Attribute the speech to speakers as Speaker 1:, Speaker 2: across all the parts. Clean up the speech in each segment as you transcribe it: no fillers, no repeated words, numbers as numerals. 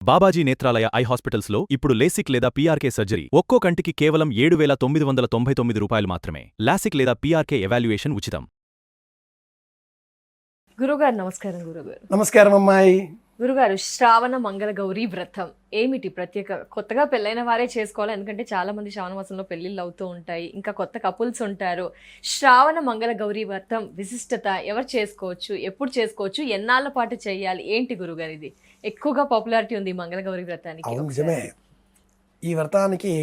Speaker 1: Babaji Netralaya I హాస్పిటల్స్లో ఇప్పుడు LASIK లేదా పీఆర్కే సర్జరీ ఒక్కో కంటికి కేవలం 7,999 రూపాయలు మాత్రమే. లాసిక్ లేదా పీఆర్కే ఎవాల్యుయేషన్ ఉచితం.
Speaker 2: గురుగారు నమస్కారం. గురుగారు
Speaker 3: నమస్కారం అమ్మాయి.
Speaker 2: గురుగారు, శ్రావణ మంగళ గౌరీ వ్రతం ఏమిటి ప్రత్యేక? కొత్తగా పెళ్ళైన వారే చేసుకోవాలి, ఎందుకంటే చాలా మంది శ్రావణ మాసంలో పెళ్లిళ్ళు అవుతూ ఉంటాయి, ఇంకా కొత్త కపుల్స్ ఉంటారు. శ్రావణ మంగళ గౌరీ వ్రతం విశిష్టత, ఎవరు చేసుకోవచ్చు, ఎప్పుడు చేసుకోవచ్చు, ఎన్నాళ్ళ పాటు చేయాలి, ఏంటి గురుగారు? ఇది ఎక్కువగా పాపులారిటీ ఉంది మంగళ గౌరీ వ్రతానికి.
Speaker 3: నిజమే, ఈ వ్రతానికి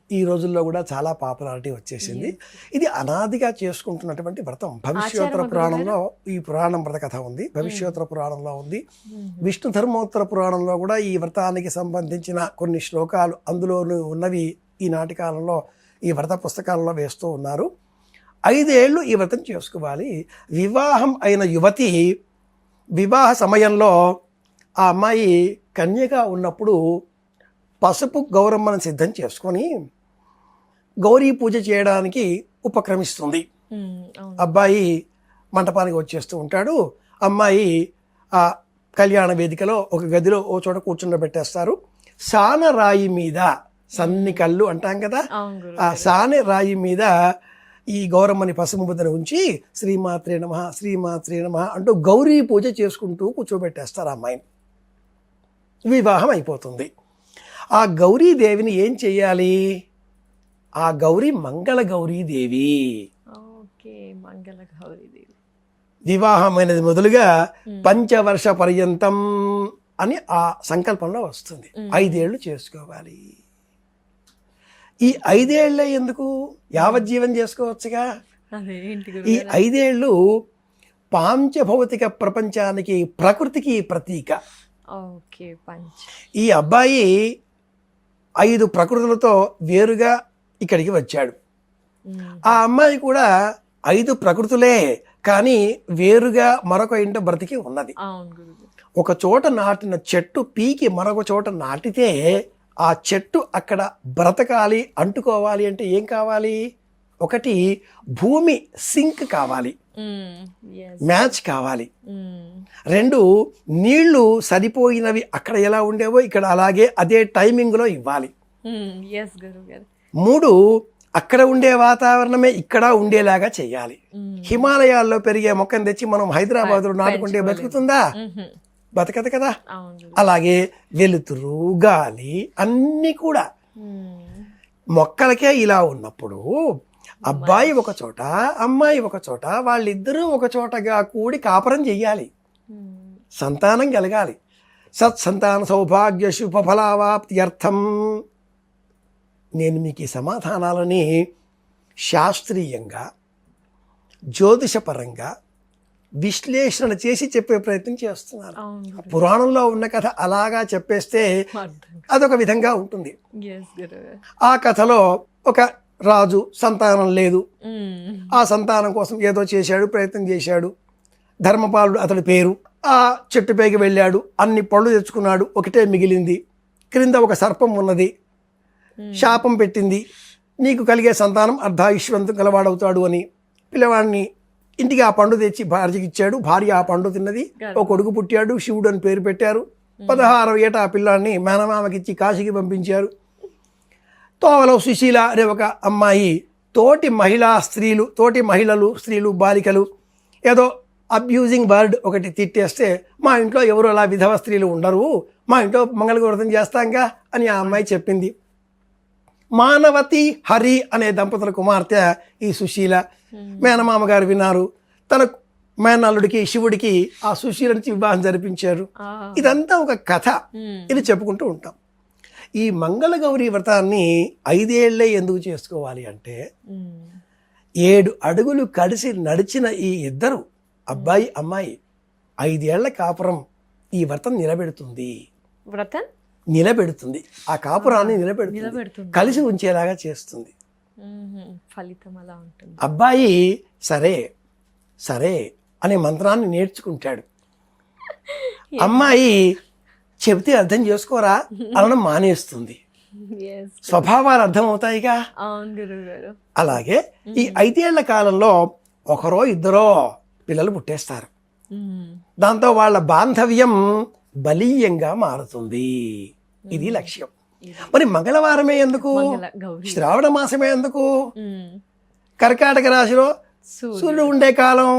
Speaker 3: ఈ రోజుల్లో కూడా చాలా పాపులారిటీ వచ్చేసింది. ఇది అనాదిగా చేసుకుంటున్నటువంటి వ్రతం. భవిష్యోత్తర పురాణంలో ఈ పురాణం వ్రత కథ ఉంది, భవిష్యోత్తర పురాణంలో ఉంది, విష్ణు ధర్మోత్తర పురాణంలో కూడా ఈ వ్రతానికి సంబంధించిన కొన్ని శ్లోకాలు అందులోనూ ఉన్నవి ఈనాటి కాలంలో ఈ వ్రత పుస్తకాలలో వేస్తూ ఉన్నారు. 5 ఏళ్ళు ఈ వ్రతం చేసుకోవాలి. వివాహం అయిన యువతి వివాహ సమయంలో ఆ అమ్మాయి కన్యగా ఉన్నప్పుడు పసుపు గౌరమ్మను సిద్ధం చేసుకొని గౌరీ పూజ చేయడానికి ఉపక్రమిస్తుంది. అబ్బాయి మంటపానికి వచ్చేస్తూ ఉంటాడు. అమ్మాయి ఆ కళ్యాణ వేదికలో ఒక గదిలో ఓ చోట కూర్చుండబెట్టేస్తారు. సాన రాయి మీద, సన్ని కళ్ళు అంటాం కదా, ఆ సానె రాయి మీద ఈ గౌరమ్మని పసుపు ముద్దను ఉంచి శ్రీమాత్రే నమః శ్రీమాత్రే నమః అంటూ గౌరీ పూజ చేసుకుంటూ కూర్చోబెట్టేస్తారు అమ్మాయిని. వివాహం అయిపోతుంది. ఆ గౌరీదేవిని ఏం చెయ్యాలి? ఆ గౌరీ మంగళ గౌరీదేవి. వివాహమైనది మొదలుగా పంచవర్ష పర్యంతం అని ఆ సంకల్పంలో వస్తుంది. 5 ఏళ్ళు చేసుకోవాలి. ఈ 5 ఏళ్ళే ఎందుకు? యావజ్జీవం చేసుకోవచ్చుగా. ఈ 5 ఏళ్ళు పాంచభౌతిక ప్రపంచానికి, ప్రకృతికి ప్రతీక. ఈ అబ్బాయి 5 ప్రకృతులతో వేరుగా ఇక్కడికి వచ్చాడు. ఆ అమ్మాయి కూడా 5 ప్రకృతులే, కానీ వేరుగా మరొక ఇంట బ్రతికి ఉన్నది. ఒక చోట నాటిన చెట్టు పీకి మరొక చోట నాటితే ఆ చెట్టు అక్కడ బ్రతకాలి, అంటుకోవాలి అంటే ఏం కావాలి? ఒకటి భూమి సింక్ కావాలి, మ్యాచ్ కావాలి. 2 నీళ్లు సరిపోయినవి అక్కడ ఎలా ఉండేవో ఇక్కడ అలాగే అదే టైమింగ్లో ఇవ్వాలి. 3 అక్కడ ఉండే వాతావరణమే ఇక్కడ ఉండేలాగా చేయాలి. హిమాలయాల్లో పెరిగే మొక్కను తెచ్చి మనం హైదరాబాద్లో నాటుకుంటే బతుకుతుందా? బతకదు కదా. అలాగే వెలుతురు, గాలి అన్నీ కూడా మొక్కలకే ఇలా ఉన్నప్పుడు అబ్బాయి ఒక చోట, అమ్మాయి ఒక చోట, వాళ్ళిద్దరూ ఒక చోటగా కూడి కాపురం చెయ్యాలి. సంతానం కలగాలి. సత్సంతాన సౌభాగ్య శుభఫలావాప్త్యర్థం. నేను మీకు ఈ సమాధానాలని శాస్త్రీయంగా, జ్యోతిషపరంగా విశ్లేషణ చేసి చెప్పే ప్రయత్నం చేస్తున్నాను. పురాణంలో ఉన్న కథ అలాగా చెప్పేస్తే అదొక విధంగా ఉంటుంది. ఆ కథలో ఒక రాజు సంతానం లేదు. ఆ సంతానం కోసం ఏదో చేశాడు, ప్రయత్నం చేశాడు. ధర్మపాలుడు అతడి పేరు. ఆ చెట్టు పైకి వెళ్ళాడు, అన్ని పళ్ళు తెచ్చుకున్నాడు, ఒకటే మిగిలింది. క్రింద ఒక సర్పం ఉన్నది, శాపం పెట్టింది, నీకు కలిగే సంతానం అర్ధాయుష్వంతం గలవాడవుతాడు అని. పిల్లవాడిని ఇంటికి ఆ పండు తెచ్చి భార్యకి ఇచ్చాడు. భార్య ఆ పండు తిన్నది. ఒక కొడుకు పుట్టాడు, శివుడు అని పేరు పెట్టారు. 16వ ఏట ఆ పిల్లాన్ని మేనమామకిచ్చి కాశీకి పంపించారు. తోవలో సుశీల అనే ఒక అమ్మాయి తోటి మహిళలు, స్త్రీలు, బాలికలు ఏదో అబ్యూజింగ్ వర్డ్ ఒకటి తిట్టేస్తే, మా ఇంట్లో ఎవరు అలా విధవ స్త్రీలు ఉండరు, మా ఇంట్లో మంగళవ్రతం చేస్తాంగా అని ఆ అమ్మాయి చెప్పింది. మానవతి, హరి అనే దంపతుల కుమార్తె ఈ సుశీల. మేనమామ గారు విన్నారు. తన మేనల్లుడికి, శివుడికి ఆ సుశీల నుంచి వివాహం జరిపించారు. ఇదంతా ఒక కథ. ఇది చెప్పుకుంటూ ఉంటాం. ఈ మంగళగౌరీ వ్రతాన్ని 5 ఏళ్లే ఎందుకు చేసుకోవాలి అంటే, 7 అడుగులు కలిసి నడిచిన ఈ ఇద్దరు అబ్బాయి అమ్మాయి 5 ఏళ్ల కాపురం ఈ వ్రతం నిలబెడుతుంది. ఆ కాపురాన్ని నిలబెడుతుంది, కలిసి ఉంచేలాగా చేస్తుంది.
Speaker 2: ఫలితం అలా ఉంటుంది.
Speaker 3: అబ్బాయి సరే సరే అనే మంత్రాన్ని నేర్చుకుంటాడు. అమ్మాయి చెబితే అర్థం చేసుకోరా అనడం మానేస్తుంది. స్వభావాలు అర్థమవుతాయిగా. అలాగే ఈ 5 ఏళ్ల కాలంలో ఒకరో ఇద్దరో పిల్లలు పుట్టేస్తారు. దాంతో వాళ్ళ బాంధవ్యం బలీయంగా మారుతుంది. ఇది లక్ష్యం. మరి మంగళవారమే ఎందుకు,
Speaker 2: గౌరీ
Speaker 3: శ్రావణ మాసమే ఎందుకు?
Speaker 2: మ్మ్.
Speaker 3: కర్కాటక రాశిలో సూర్యుడు ఉండే కాలం,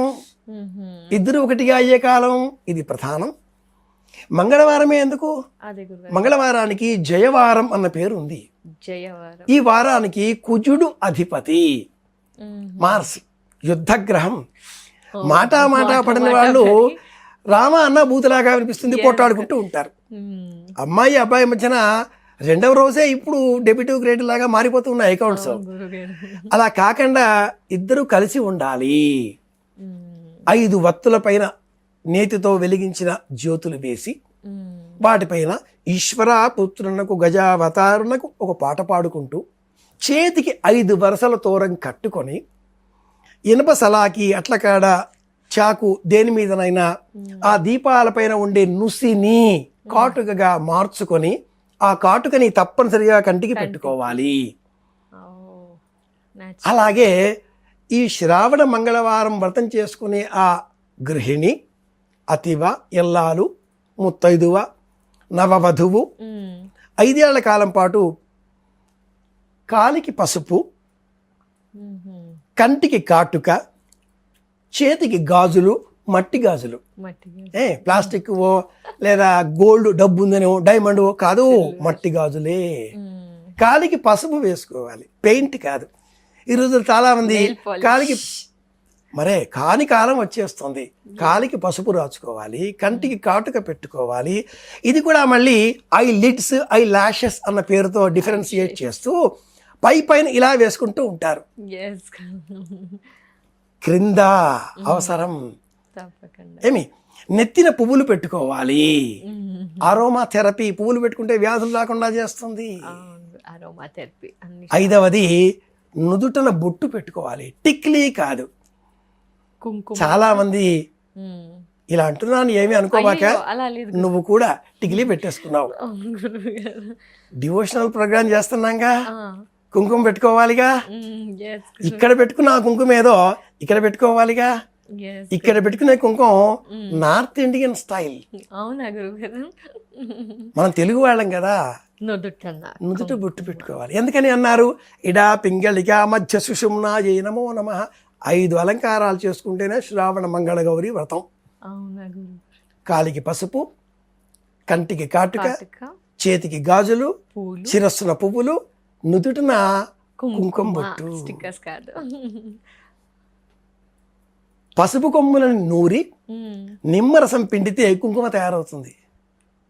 Speaker 2: మ్మ్.
Speaker 3: ఇద్దరు ఒకటిగా అయ్యే కాలం, ఇది ప్రధానం. మంగళవారమే ఎందుకు?
Speaker 2: అదే గురుగారు,
Speaker 3: మంగళవారానికి జయవారం అన్న పేరు ఉంది.
Speaker 2: జయవారం.
Speaker 3: ఈ వారానికి కుజుడు అధిపతి,
Speaker 2: మ్మ్.
Speaker 3: మార్స్ యుద్ధగ్రహం.
Speaker 2: ఓ,
Speaker 3: మాటా పడిన వాళ్ళు రామ అన్న బూతులాగా వినిపిస్తుంది, కొట్టాడుకుంటూ ఉంటారు.
Speaker 2: మ్మ్.
Speaker 3: అమ్మాయి అబ్బాయి మధ్యన రెండవ రోజే ఇప్పుడు డెబిట్ క్రెడిట్ లాగా మారిపోతూ ఉన్నాయి అకౌంట్స్.
Speaker 2: గురుగారు.
Speaker 3: అలా కాకుండా ఇద్దరు కలిసి ఉండాలి.
Speaker 2: మ్మ్.
Speaker 3: 5 వత్తుల పైన నేతితో వెలిగించిన జ్యోతులు వేసి
Speaker 2: మ్మ్.
Speaker 3: వాటిపైన ఈశ్వర పుత్రునకు గజావతారునకు ఒక పాట పాడుకుంటూ చేతికి 5 వరసల తోరం కట్టుకొని ఇనుప సలాకి అట్లకాడ చాకు దేని మీదనైనా ఆ దీపాలపైన ఉండే నుసిని కాటుకగా మార్చుకొని ఆ కాటుకని తప్పనిసరిగా కంటికి పెట్టుకోవాలి.
Speaker 2: ఓ, natural.
Speaker 3: అలాగే ఈ శ్రావణ మంగళవారం వ్రతం చేసుకునే ఆ గృహిణి, అతివ, ఎల్లాలు, ముత్తైదువ, నవవధువు
Speaker 2: మ్మ్.
Speaker 3: 5 ఏళ్ల కాలం పాటు కాలికి పసుపు,
Speaker 2: మ్మ్.
Speaker 3: కంటికి కాటుక, చేతికి గాజులు, మట్టి గాజులు,
Speaker 2: మట్టి.
Speaker 3: ప్లాస్టిక్ ఓ లేదా గోల్డ్ డబ్బు ఉందనో డైమండ్ కాదు, మట్టి గాజులే.
Speaker 2: మ్మ్.
Speaker 3: కాలికి పసుపు వేసుకోవాలి, పెయింట్ కాదు. ఈ రోజులు చాలా మంది
Speaker 2: Nail polish.
Speaker 3: కాలికి మరే కాని కాలం వచ్చేస్తుంది, కాలికి పసుపు రాచుకోవాలి, కంటికి కాటుక పెట్టుకోవాలి. ఇది కూడా మళ్ళీ ఐ లిడ్స్, ఐ లాషెస్ అన్న పేరుతో డిఫరెన్షియేట్ చేస్తూ పైన ఇలా వేసుకుంటూ ఉంటారు.
Speaker 2: Yes.
Speaker 3: క్రింద అవసరం.
Speaker 2: తప్పకుండా.
Speaker 3: ఏమి నెత్తిన పువ్వులు పెట్టుకోవాలి.
Speaker 2: మ్మ్.
Speaker 3: అరోమా థెరపీ, పువ్వులు పెట్టుకుంటే వ్యాధులు రాకుండా చేస్తుంది.
Speaker 2: అరోమా థెరపీ అన్ని.
Speaker 3: 5వది నుదుటన బొట్టు పెట్టుకోవాలి, టిక్లీ కాదు.
Speaker 2: కుంకుమ.
Speaker 3: చాలా మంది
Speaker 2: మ్మ్.
Speaker 3: ఇలా అంటున్నాను ఏమి అనుకోబాక,
Speaker 2: అయ్యో, అలా లేదు.
Speaker 3: నువ్వు కూడా టిక్లీ పెట్టేసుకున్నావు.
Speaker 2: అవును గురువుగారు.
Speaker 3: డివోషనల్ ప్రోగ్రామ్ చేస్తున్నాగా,
Speaker 2: ఆ.
Speaker 3: కుంకుమ పెట్టుకోవాలిగా.
Speaker 2: మ్మ్. Yes.
Speaker 3: ఇక్కడ పెట్టుకున్న ఆ కుంకుమ ఏదో ఇక్కడ పెట్టుకోవాలిగా.
Speaker 2: Yes.
Speaker 3: ఇక్కడ పెట్టుకునే కుంకుమ నార్త్ ఇండియన్ స్టైల్.
Speaker 2: అవునా గురువుగారు.
Speaker 3: మనం తెలుగు వాళ్ళం కదా,
Speaker 2: నుదుటన్నా.
Speaker 3: నుదుట బొట్టు పెట్టుకోవాలి. ఎందుకని అన్నారు? ఇడా పింగళిక మధ్య సుషుమ్నా జయ నమో నమః. 5 అలంకారాలు చేసుకుంటేనే శ్రావణ మంగళ గౌరి వ్రతం.
Speaker 2: అవునా గురు.
Speaker 3: కాలికి పసుపు, కంటికి కాటుక,
Speaker 2: కాటుక,
Speaker 3: చేతికి గాజులు,
Speaker 2: పూలు,
Speaker 3: శిరస్సున పువ్వులు, నుదుటిన కుంకుమ బొట్టు.
Speaker 2: స్టిక్కర్స్ కాదు.
Speaker 3: పసుపు కొమ్ములను నూరి
Speaker 2: మ్మ్.
Speaker 3: నిమ్మరసం పిండితే కుంకుమ తయారవుతుంది.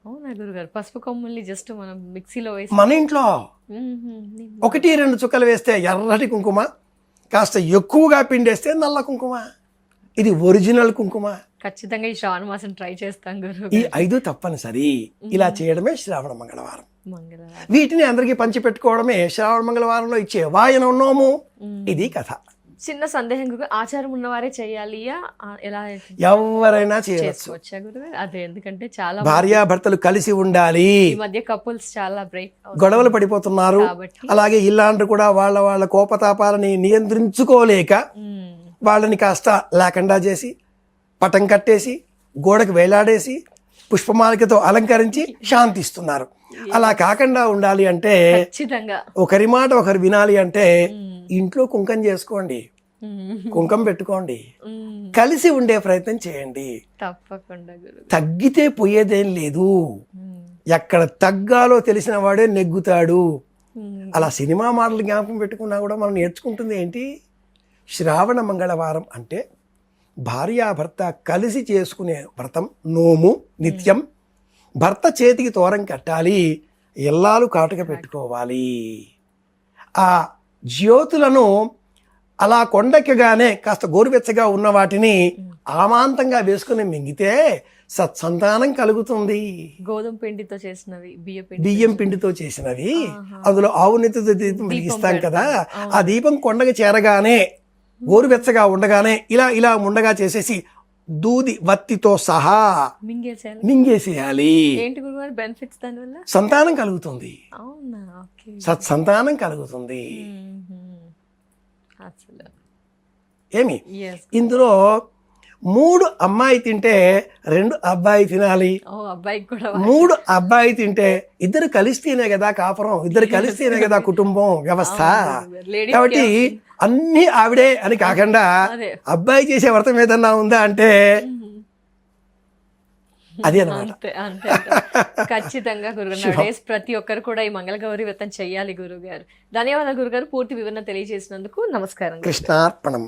Speaker 2: అవునా గురుగారు. పసుపు కొమ్ముల్ని జస్ట్ మనం మిక్సీలో వేసి.
Speaker 3: మన ఇంట్లో
Speaker 2: మ్మ్.
Speaker 3: 1-2 చుక్కలు వేస్తే ఎర్రటి కుంకుమ, కాస్త ఎక్కువగా పిండేస్తే నల్ల కుంకుమ. ఇది ఒరిజినల్ కుంకుమ.
Speaker 2: ఖచ్చితంగా ఈ శ్రావణ మాసం ట్రై చేస్తాం గురు.
Speaker 3: ఈ 5 తప్పనిసరి. ఇలా చేయడమే శ్రావణ మంగళవారం.
Speaker 2: మంగళవారం.
Speaker 3: వీటిని అందరికీ పంచి పెట్టుకోవడమే శ్రావణ మంగళవారంలో ఇచ్చే వాయనం నోము. ఇది కథ.
Speaker 2: చిన్న సందేహం గురు, ఆచారం ఉన్నవారే చేయాలియా ఎలా
Speaker 3: ఎవరైనా చేయవచ్చు.
Speaker 2: చేసుకోవచ్చా గురుగారు? అదే, ఎందుకంటే చాలా
Speaker 3: భార్యాభర్తలు కలిసి ఉండాలి.
Speaker 2: ఈ మధ్య కపుల్స్ చాలా బ్రేక్
Speaker 3: గొడవలు పడిపోతున్నారు.
Speaker 2: కాబట్టి.
Speaker 3: అలాగే ఇల్లాండ్రు కూడా వాళ్ళ కోపతాపాలని నియంత్రించుకోలేక
Speaker 2: మ్మ్.
Speaker 3: వాళ్ళని కాస్త లేకుండా చేసి, పటం కట్టేసి, గోడకు వేలాడేసి, పుష్పమాలికతో అలంకరించి శాంతిస్తున్నారు. అలా కాకుండా ఉండాలి అంటే,
Speaker 2: ఖచ్చితంగా
Speaker 3: ఒకరి మాట ఒకరు వినాలి అంటే ఇంట్లో కుంకం చేసుకోండి, కుంకం పెట్టుకోండి, కలిసి ఉండే ప్రయత్నం చేయండి.
Speaker 2: తప్పకుండా గురు.
Speaker 3: తగ్గితే పోయేదేం లేదు. ఎక్కడ తగ్గాలో తెలిసిన వాడే నెగ్గుతాడు. అలా సినిమా మాటలు జ్ఞాపకం పెట్టుకున్నా కూడా మనం నేర్చుకుంటుంది ఏంటి? శ్రావణ మంగళవారం అంటే భార్యాభర్త కలిసి చేసుకునే వ్రతం, నోము నిత్యం. భర్త చేతికి తోరం కట్టాలి, ఇల్లాలు కాటుక పెట్టుకోవాలి. ఆ జ్యోతులను అలా కొండెక్కగానే కాస్త గోరువెచ్చగా ఉన్న వాటిని ఆమాంతంగా వేసుకుని మింగితే సత్సంతానం కలుగుతుంది.
Speaker 2: గోధుమ పిండితో చేసినవి,
Speaker 3: బియ్యం పిండితో చేసినవి, అందులో ఆవు నెత్తితో దీపం వెలిగిస్తాం కదా, ఆ దీపం కొండకి చేరగానే గోరువెచ్చగా ఉండగానే ఇలా ఉండగా చేసేసి దూది వత్తితో సహా మింగేసేయాలి.
Speaker 2: ఏంటి గురుగారు బెనిఫిట్స్ దానివల్ల?
Speaker 3: సంతానం కలుగుతుంది.
Speaker 2: అవునా? ఓకే.
Speaker 3: సత్సంతానం కలుగుతుంది.
Speaker 2: అసలు
Speaker 3: ఏమి
Speaker 2: yes.
Speaker 3: ఇందులో 3 అమ్మాయి తింటే 2 అబ్బాయి తినాలి,
Speaker 2: ఓ అబ్బాయికి కూడా
Speaker 3: 3 అబ్బాయి తింటే 2 కలిస్తేనే కదా కాపురం, 2 కలిస్తేనే కదా కుటుంబం వ్యవస్థ.
Speaker 2: లేడీ
Speaker 3: కాబట్టి అన్ని ఆవిడే అని కాకుండా
Speaker 2: అదే.
Speaker 3: అబ్బాయి చేసే వ్రతం ఏదన్నా ఉందా అంటే అదే అన్నమాట.
Speaker 2: అంతే అంతే అంతే. ఖచ్చితంగా గురుగారు డేస్ ప్రతి ఒక్కరు కూడా ఈ మంగళగౌరి వ్రతం చెయ్యాలి గురుగారు. ధన్యవాదాలు గురుగారు, పూర్తి వివరణ తెలియజేసినందుకు. నమస్కారం.
Speaker 3: కృష్ణార్పణం.